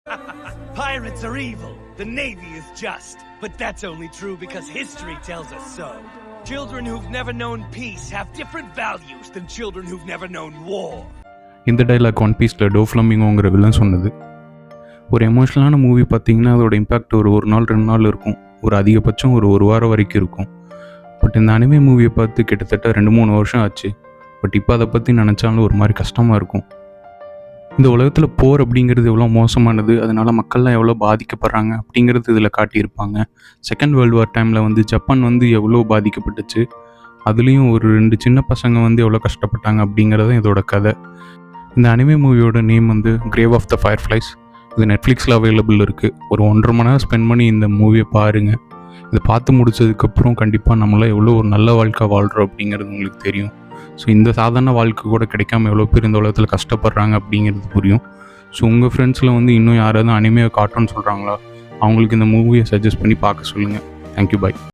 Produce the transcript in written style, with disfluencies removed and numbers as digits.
Pirates are evil. The Navy is just. But that's only true because history tells us so. Children who've never known peace have different values than children who've never known war. இந்த dialogue one பீஸில் டோஃப்ளமிங்கோங்கிற villain சொன்னது. ஒரு எமோஷனலான movie பார்த்தீங்கன்னா அதோட impact ஒரு நாள் 2 நாள் இருக்கும். ஒரு அதிகபட்சம் ஒரு வாரம் வரைக்கும் இருக்கும். பட் இந்த அனிமே மூவியை பார்த்து கிட்டத்தட்ட 2-3 வருஷம் ஆச்சு. பட் இப்போ அதை பற்றி நினச்சாலும் ஒரு மாதிரி கஷ்டமாக இருக்கும். இந்த உலகத்தில் போர் அப்படிங்கிறது எவ்வளோ மோசமானது, அதனால் மக்கள்லாம் எவ்வளோ பாதிக்கப்படுறாங்க அப்படிங்கிறது இதில் காட்டியிருப்பாங்க. செகண்ட் வேர்ல்டு வார் டைமில் ஜப்பான் எவ்வளோ பாதிக்கப்பட்டுச்சு, அதுலேயும் ஒரு 2 சின்ன பசங்க எவ்வளோ கஷ்டப்பட்டாங்க அப்படிங்கிறது இதோட கதை. இந்த அனிமே மூவியோட name grave of the fireflies. இது நெட்ஃப்ளிக்ஸில் அவைலபிள் இருக்குது. ஒரு 1.5 மணி நேரம் ஸ்பெண்ட் பண்ணி இந்த மூவியை பாருங்கள். இதை பார்த்து முடிச்சதுக்கப்புறம் கண்டிப்பாக நம்மளாம் எவ்வளோ ஒரு நல்ல வாழ்க்கை வாழ்கிறோம் அப்படிங்கிறது உங்களுக்கு தெரியும். ஸோ இந்த சாதாரண வாழ்க்கை கூட கிடைக்காம எவ்வளோ பேர் இந்த உலகத்தில் கஷ்டப்படுறாங்க அப்படிங்கிறது புரியும். ஸோ உங்கள் ஃப்ரெண்ட்ஸில் இன்னும் யாராவது அனிமையை காட்டணும்னு சொல்கிறாங்களா, அவங்களுக்கு இந்த மூவியை சஜஸ்ட் பண்ணி பார்க்க சொல்லுங்கள். தேங்க்யூ, பாய்.